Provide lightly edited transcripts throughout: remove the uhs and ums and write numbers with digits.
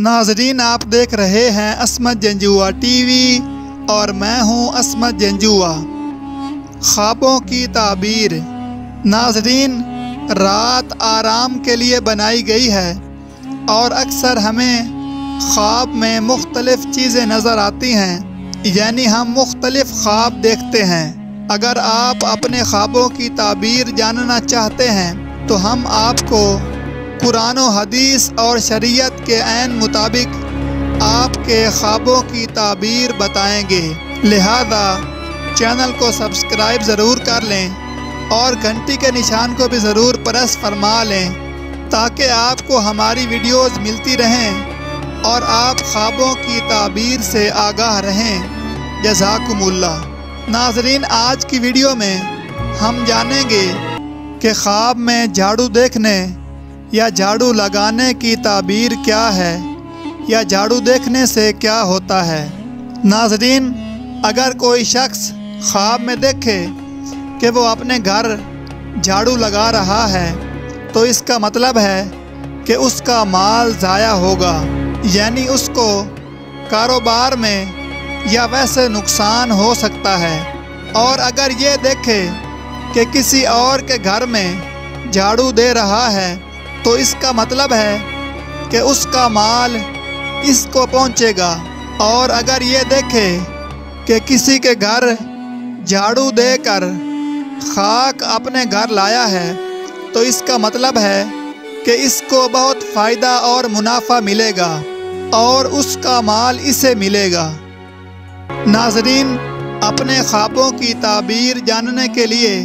नाजरीन, आप देख रहे हैं असमत जंजुआ टीवी और मैं हूं असमत जंजुआ। ख्वाबों की ताबीर। नाजरीन, रात आराम के लिए बनाई गई है और अक्सर हमें ख्वाब में मुख्तलिफ़ चीज़ें नज़र आती हैं, यानी हम मुख्तलिफ़ ख्वाब देखते हैं। अगर आप अपने ख्वाबों की ताबीर जानना चाहते हैं तो हम आपको कुरान व हदीस और शरीयत के ऐन मुताबिक आपके ख्वाबों की ताबीर बताएंगे। लिहाजा चैनल को सब्सक्राइब ज़रूर कर लें और घंटी के निशान को भी ज़रूर प्रेस फरमा लें ताकि आपको हमारी वीडियोज़ मिलती रहें और आप ख्वाबों की ताबीर से आगाह रहें। जज़ाकुमुल्लाह। नाज़रीन, आज की वीडियो में हम जानेंगे कि ख्वाब में झाड़ू देखने या झाड़ू लगाने की ताबीर क्या है या झाड़ू देखने से क्या होता है। नाज़रीन, अगर कोई शख्स ख्वाब में देखे कि वो अपने घर झाड़ू लगा रहा है तो इसका मतलब है कि उसका माल ज़ाया होगा, यानी उसको कारोबार में या वैसे नुकसान हो सकता है। और अगर ये देखे कि किसी और के घर में झाड़ू दे रहा है तो इसका मतलब है कि उसका माल इसको पहुंचेगा। और अगर ये देखे कि किसी के घर झाड़ू देकर खाक अपने घर लाया है तो इसका मतलब है कि इसको बहुत फ़ायदा और मुनाफा मिलेगा और उसका माल इसे मिलेगा। नाज़रीन, अपने ख्वाबों की ताबीर जानने के लिए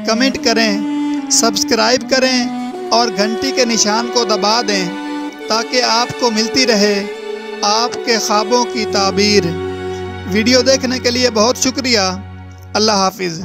कमेंट करें, सब्सक्राइब करें और घंटी के निशान को दबा दें ताकि आपको मिलती रहे आपके ख्वाबों की ताबीर। वीडियो देखने के लिए बहुत शुक्रिया। अल्लाह हाफिज़।